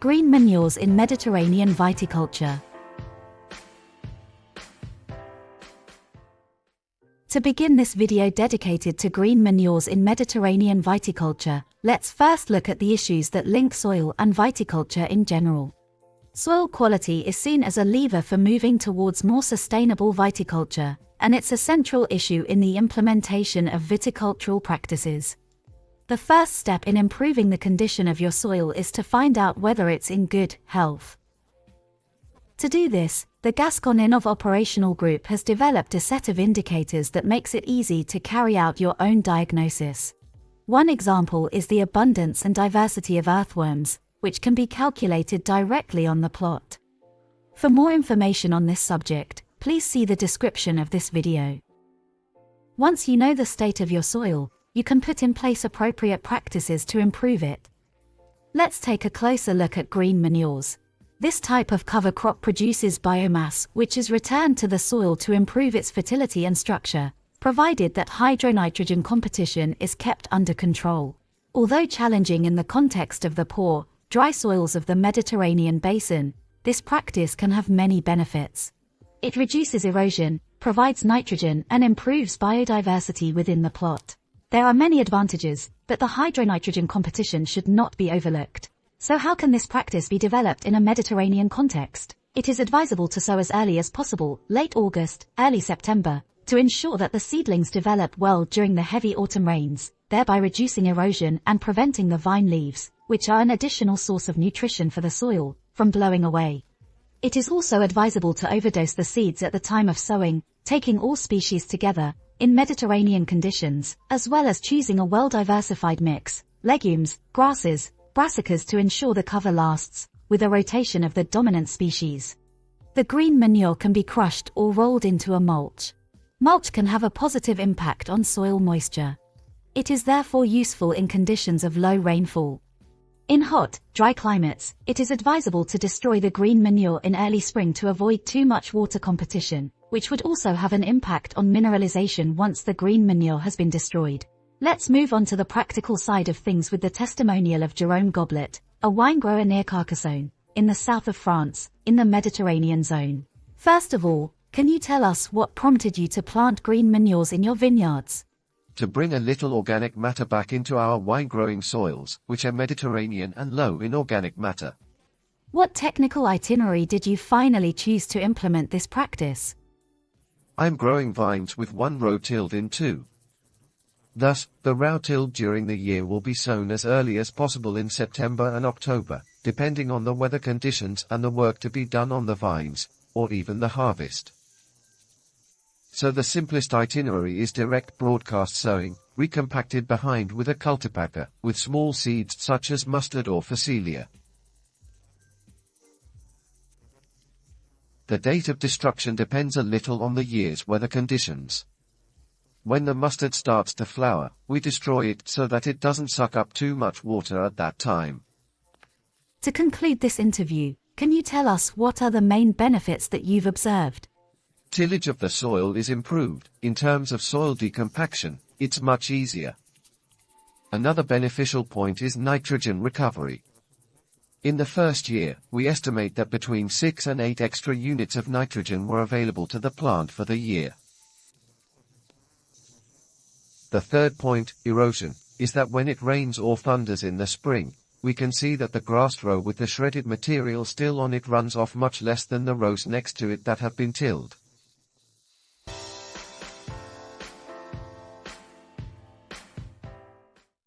Green manures in Mediterranean viticulture. To begin this video dedicated to green manures in Mediterranean viticulture, let's first look at the issues that link soil and viticulture in general. Soil quality is seen as a lever for moving towards more sustainable viticulture, and it's a central issue in the implementation of viticultural practices. The first step in improving the condition of your soil is to find out whether it's in good health. To do this, the Gascon Innov Operational Group has developed a set of indicators that makes it easy to carry out your own diagnosis. One example is the abundance and diversity of earthworms, which can be calculated directly on the plot. For more information on this subject, please see the description of this video. Once you know the state of your soil, you can put in place appropriate practices to improve it. Let's take a closer look at green manures. This type of cover crop produces biomass, which is returned to the soil to improve its fertility and structure, provided that hydronitrogen competition is kept under control. Although challenging in the context of the poor, dry soils of the Mediterranean basin, this practice can have many benefits. It reduces erosion, provides nitrogen, and improves biodiversity within the plot. There are many advantages, but the hydronitrogen competition should not be overlooked. So how can this practice be developed in a Mediterranean context? It is advisable to sow as early as possible, late August, early September, to ensure that the seedlings develop well during the heavy autumn rains, thereby reducing erosion and preventing the vine leaves, which are an additional source of nutrition for the soil, from blowing away. It is also advisable to overdose the seeds at the time of sowing, taking all species together, in Mediterranean conditions, as well as choosing a well-diversified mix, legumes, grasses, brassicas to ensure the cover lasts, with a rotation of the dominant species. The green manure can be crushed or rolled into a mulch. Mulch can have a positive impact on soil moisture. It is therefore useful in conditions of low rainfall. In hot, dry climates, it is advisable to destroy the green manure in early spring to avoid too much water competition, which would also have an impact on mineralization once the green manure has been destroyed. Let's move on to the practical side of things with the testimonial of Jérôme Goblet, a wine grower near Carcassonne, in the south of France, in the Mediterranean zone. First of all, can you tell us what prompted you to plant green manures in your vineyards? To bring a little organic matter back into our wine-growing soils, which are Mediterranean and low in organic matter. What technical itinerary did you finally choose to implement this practice? I'm growing vines with one row tilled in two. Thus, the row tilled during the year will be sown as early as possible in September and October, depending on the weather conditions and the work to be done on the vines, or even the harvest. So the simplest itinerary is direct broadcast sowing, recompacted behind with a cultipacker, with small seeds such as mustard or phacelia. The date of destruction depends a little on the year's weather conditions. When the mustard starts to flower, we destroy it so that it doesn't suck up too much water at that time. To conclude this interview, can you tell us what are the main benefits that you've observed? Tillage of the soil is improved. In terms of soil decompaction, it's much easier. Another beneficial point is nitrogen recovery. In the first year, we estimate that between 6 and 8 extra units of nitrogen were available to the plant for the year. The third point, erosion, is that when it rains or thunders in the spring, we can see that the grass row with the shredded material still on it runs off much less than the rows next to it that have been tilled.